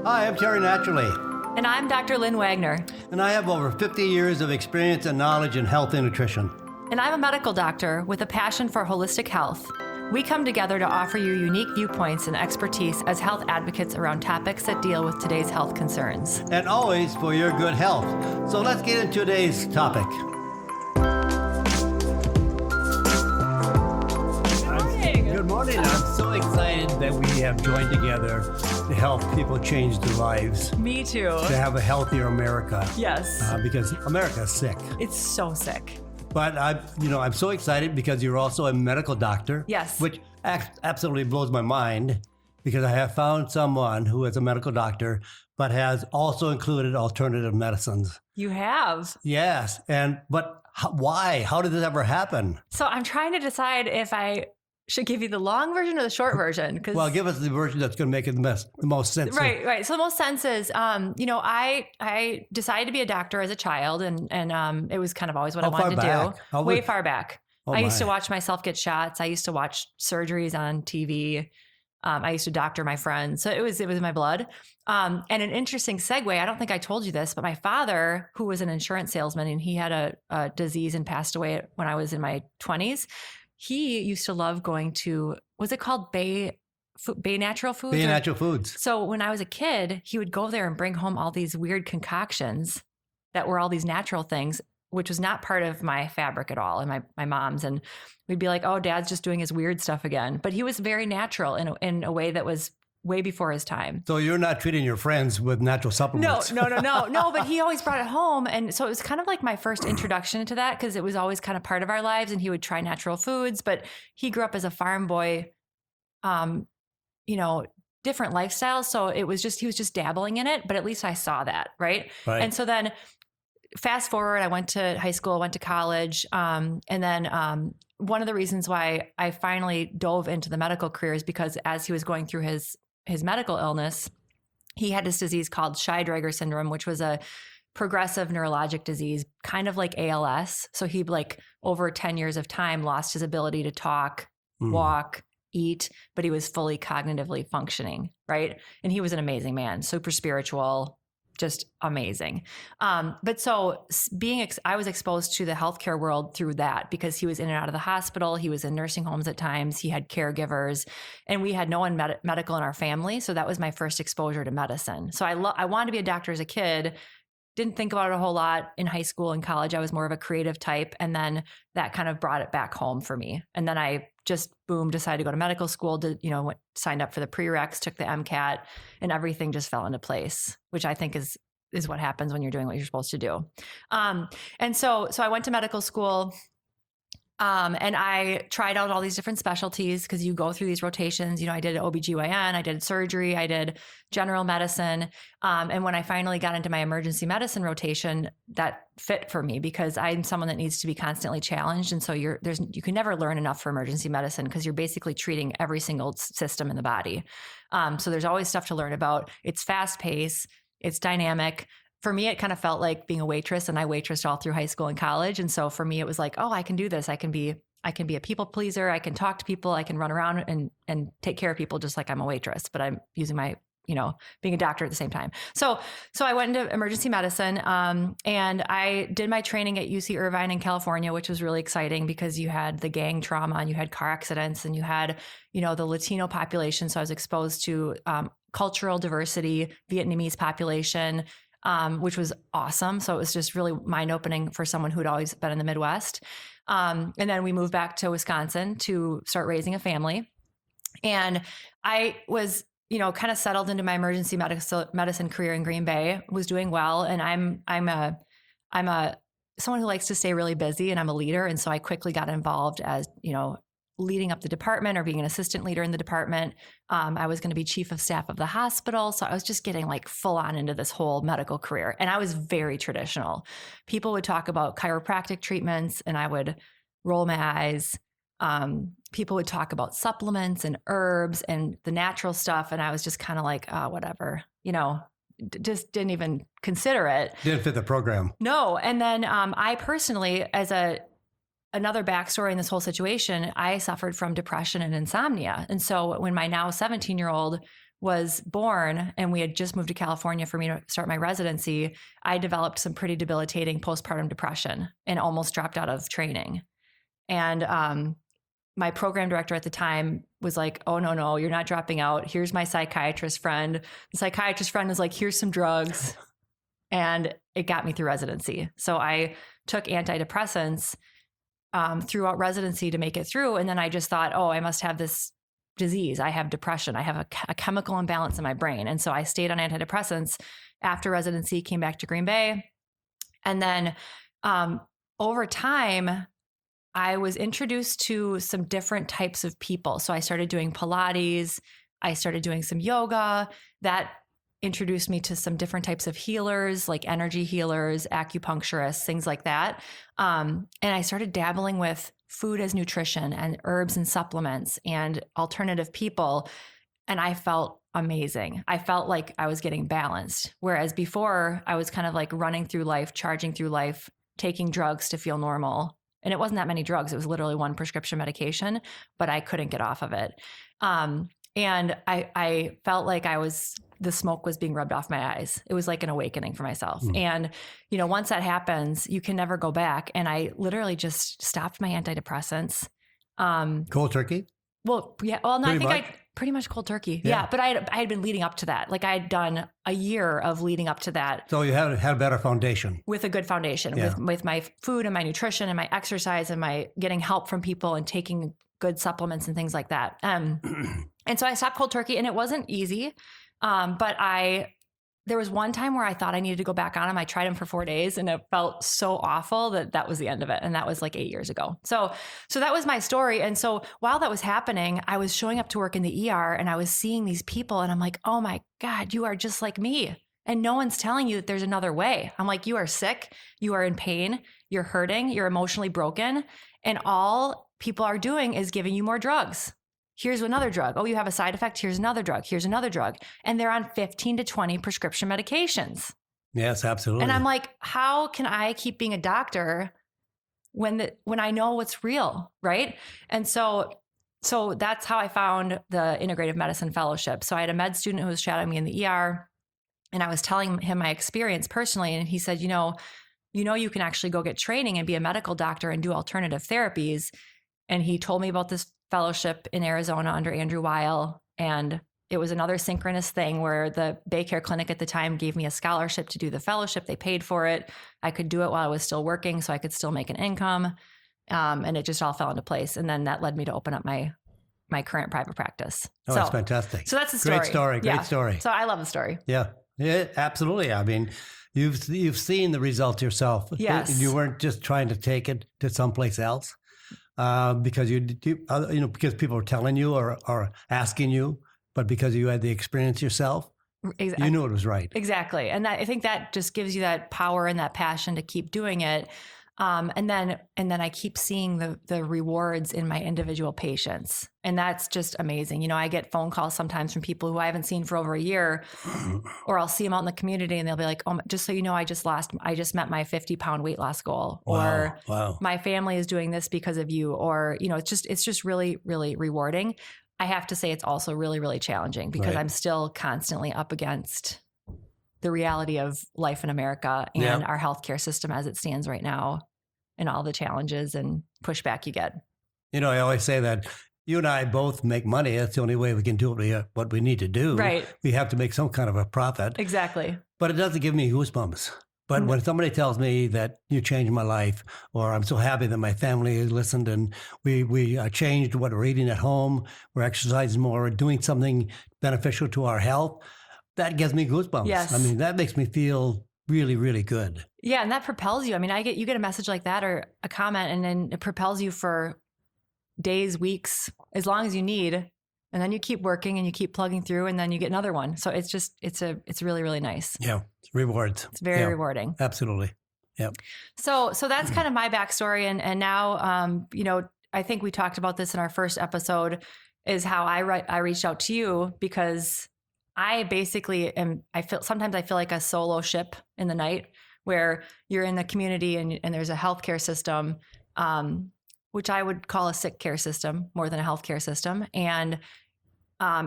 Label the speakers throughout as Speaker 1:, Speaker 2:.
Speaker 1: Hi, I'm Terry Naturally,
Speaker 2: And I'm Dr. Lynn Wagner.
Speaker 1: and I have over 50 years of experience and knowledge in health and nutrition.
Speaker 2: And I'm a medical doctor with a passion for holistic health. We come together to offer you unique viewpoints and expertise as health advocates around topics that deal with today's health concerns.
Speaker 1: And always for your good health. So let's get into today's topic. Good morning. I'm so excited that we have joined together to help people change their lives,
Speaker 2: Me too.
Speaker 1: to have a healthier America.
Speaker 2: Yes.
Speaker 1: Because America is sick.
Speaker 2: It's so sick.
Speaker 1: But I'm so excited because you're also a medical doctor.
Speaker 2: Yes.
Speaker 1: Which absolutely blows my mind because I have found someone who is a medical doctor but has also included alternative medicines.
Speaker 2: You have.
Speaker 1: Yes. But why? How did this ever happen?
Speaker 2: So I'm trying to decide if I should give you the long version or the short version.
Speaker 1: Well, give us the version that's going to make it the most sense.
Speaker 2: Right. So the most sense is, I decided to be a doctor as a child, and it was kind of always what I wanted to do. Way far back. I used to watch myself get shots. I used to watch surgeries on TV. I used to doctor my friends. So it was in my blood. And an interesting segue, I don't think I told you this, but my father, who was an insurance salesman, and he had a disease and passed away when I was in my 20s. He used to love going to, was it called Bay Natural Foods?
Speaker 1: Bay Natural Foods.
Speaker 2: So when I was a kid, he would go there and bring home all these weird concoctions that were all these natural things, which was not part of my fabric at all, and my mom's. And we'd be like, oh, Dad's just doing his weird stuff again. But he was very natural in a way that was way before his time.
Speaker 1: So you're not treating your friends with natural supplements?
Speaker 2: No. But he always brought it home. And so it was kind of like my first introduction to that, because it was always kind of part of our lives, and he would try natural foods. But he grew up as a farm boy, different lifestyles. So he was just dabbling in it, but at least I saw that. Right. And so then fast forward, I went to high school, went to college. And then one of the reasons why I finally dove into the medical career is because as he was going through his medical illness, he had this disease called Shy-Drager syndrome, which was a progressive neurologic disease, kind of like ALS. So he, like, over 10 years of time, lost his ability to talk, walk, eat, but he was fully cognitively functioning, right? And he was an amazing man, super spiritual, just amazing. But so I was exposed to the healthcare world through that, because he was in and out of the hospital. He was in nursing homes at times. He had caregivers, and we had no one medical in our family. So that was my first exposure to medicine. So I wanted to be a doctor as a kid. Didn't think about it a whole lot in high school and college. I was more of a creative type. And then that kind of brought it back home for me. And then I just, decided to go to medical school, signed up for the prereqs, took the MCAT, and everything just fell into place, which I think is what happens when you're doing what you're supposed to do. And so I went to medical school. And I tried out all these different specialties, because you go through these rotations. I did OBGYN, I did surgery, I did general medicine. And when I finally got into my emergency medicine rotation, that fit for me, because I'm someone that needs to be constantly challenged. And so you can never learn enough for emergency medicine, because you're basically treating every single system in the body. So there's always stuff to learn about. It's fast paced, it's dynamic. For me, it kind of felt like being a waitress, and I waitressed all through high school and college. And so for me, it was like, oh, I can do this. I can be a people pleaser. I can talk to people. I can run around and take care of people just like I'm a waitress, but I'm using my, being a doctor at the same time. So I went into emergency medicine, and I did my training at UC Irvine in California, which was really exciting, because you had the gang trauma, and you had car accidents, and you had, the Latino population. So I was exposed to cultural diversity, Vietnamese population, which was awesome. So it was just really mind-opening for someone who'd always been in the Midwest. And then we moved back to Wisconsin to start raising a family. And I was, kind of settled into my emergency medicine career in Green Bay, was doing well. And I'm someone who likes to stay really busy, and I'm a leader. And so I quickly got involved as, leading up the department, or being an assistant leader in the department. I was going to be chief of staff of the hospital. So I was just getting like full on into this whole medical career. And I was very traditional. People would talk about chiropractic treatments, and I would roll my eyes. People would talk about supplements and herbs and the natural stuff. And I was just kind of like, oh, whatever, just didn't even consider it.
Speaker 1: Didn't fit the program.
Speaker 2: No. And then I personally, as another backstory in this whole situation, I suffered from depression and insomnia. And so when my now 17-year-old was born and we had just moved to California for me to start my residency, I developed some pretty debilitating postpartum depression and almost dropped out of training. And my program director at the time was like, oh, no, you're not dropping out. Here's my psychiatrist friend. The psychiatrist friend was like, here's some drugs. And it got me through residency. So I took antidepressants throughout residency to make it through. And then I just thought, oh, I must have this disease. I have depression. I have a chemical imbalance in my brain. And so I stayed on antidepressants after residency, came back to Green Bay. And then over time, I was introduced to some different types of people. So I started doing Pilates. I started doing some yoga. That introduced me to some different types of healers, like energy healers, acupuncturists, things like that. And I started dabbling with food as nutrition and herbs and supplements and alternative people. And I felt amazing. I felt like I was getting balanced. Whereas before I was kind of like running through life, charging through life, taking drugs to feel normal. And it wasn't that many drugs. It was literally one prescription medication, but I couldn't get off of it. And I felt like the smoke was being rubbed off my eyes. It was like an awakening for myself. And, once that happens, you can never go back. And I literally just stopped my antidepressants.
Speaker 1: Cold turkey?
Speaker 2: Well, yeah. Well, no, I pretty much cold turkey. Yeah. But I had been leading up to that. Like I had done a year of leading up to that.
Speaker 1: So you had a better foundation.
Speaker 2: With a good foundation, with my food and my nutrition and my exercise and my getting help from people and taking good supplements and things like that. And so I stopped cold turkey, and it wasn't easy. But there was one time where I thought I needed to go back on them. I tried them for 4 days and it felt so awful that was the end of it. And that was like 8 years ago. So that was my story. And so while that was happening, I was showing up to work in the ER and I was seeing these people and I'm like, oh my God, you are just like me. And no one's telling you that there's another way. I'm like, you are sick. You are in pain. You're hurting. You're emotionally broken. And all people are doing is giving you more drugs. Here's another drug. Oh, you have a side effect. Here's another drug. Here's another drug. And they're on 15 to 20 prescription medications.
Speaker 1: Yes, absolutely.
Speaker 2: And I'm like, how can I keep being a doctor when I know what's real, right? And so that's how I found the Integrative Medicine Fellowship. So I had a med student who was shadowing me in the ER, and I was telling him my experience personally. And he said, you can actually go get training and be a medical doctor and do alternative therapies. And he told me about this fellowship in Arizona under Andrew Weil. And it was another synchronous thing where the Baycare Clinic at the time gave me a scholarship to do the fellowship. They paid for it. I could do it while I was still working, so I could still make an income. And it just all fell into place. And then that led me to open up my current private practice.
Speaker 1: Oh, that's fantastic.
Speaker 2: So that's the story.
Speaker 1: Great story.
Speaker 2: So I love the story.
Speaker 1: Yeah, absolutely. I mean, you've seen the results yourself.
Speaker 2: Yes.
Speaker 1: You weren't just trying to take it to someplace else. Because because people are telling you or asking you, but because you had the experience yourself, you knew it was right.
Speaker 2: Exactly. And I think that just gives you that power and that passion to keep doing it. And then I keep seeing the rewards in my individual patients. And that's just amazing. I get phone calls sometimes from people who I haven't seen for over a year, or I'll see them out in the community and they'll be like, oh, just so you know, I just met my 50-pound weight loss goal, or my family is doing this because of you. Or, it's just really, really rewarding. I have to say it's also really, really challenging because I'm still constantly up against the reality of life in America and our healthcare system as it stands right now, and all the challenges and pushback you get.
Speaker 1: I always say that you and I both make money. That's the only way we can do what we need to do.
Speaker 2: Right.
Speaker 1: We have to make some kind of a profit.
Speaker 2: Exactly.
Speaker 1: But it doesn't give me goosebumps. But when somebody tells me that you changed my life, or I'm so happy that my family listened and we changed what we're eating at home, we're exercising more, we're doing something beneficial to our health, that gives me goosebumps.
Speaker 2: Yes.
Speaker 1: I mean, that makes me feel really, really good.
Speaker 2: Yeah. And that propels you. I mean, you get a message like that or a comment, and then it propels you for days, weeks, as long as you need. And then you keep working and you keep plugging through, and then you get another one. So it's really, really nice.
Speaker 1: Yeah. Rewards.
Speaker 2: It's very rewarding.
Speaker 1: Absolutely. Yeah.
Speaker 2: So that's kind of my backstory. And now, I think we talked about this in our first episode, is how I reached out to you because I basically sometimes I feel like a solo ship in the night, where you're in the community and there's a healthcare system, which I would call a sick care system more than a healthcare system. And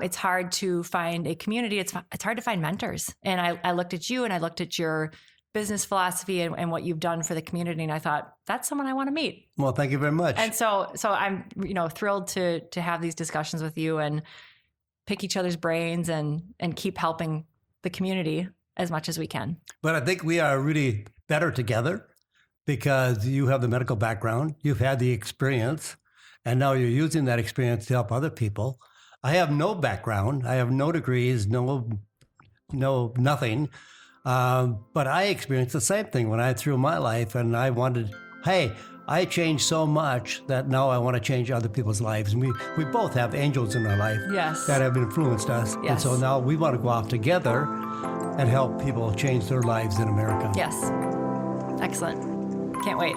Speaker 2: it's hard to find a community. It's hard to find mentors. And I looked at you and I looked at your business philosophy and what you've done for the community. And I thought, that's someone I want to meet.
Speaker 1: Well, thank you very much.
Speaker 2: And so I'm, thrilled to have these discussions with you and pick each other's brains and keep helping the community as much as we can.
Speaker 1: But I think we are really better together because you have the medical background, you've had the experience, and now you're using that experience to help other people. I have no background. I have no degrees, nothing. But I experienced the same thing when I threw my life, and I wanted, hey, I changed so much that now I want to change other people's lives. And we both have angels in our life that have influenced us.
Speaker 2: Yes.
Speaker 1: And so now we want to go off together and help people change their lives in America.
Speaker 2: Yes. Excellent. Can't wait.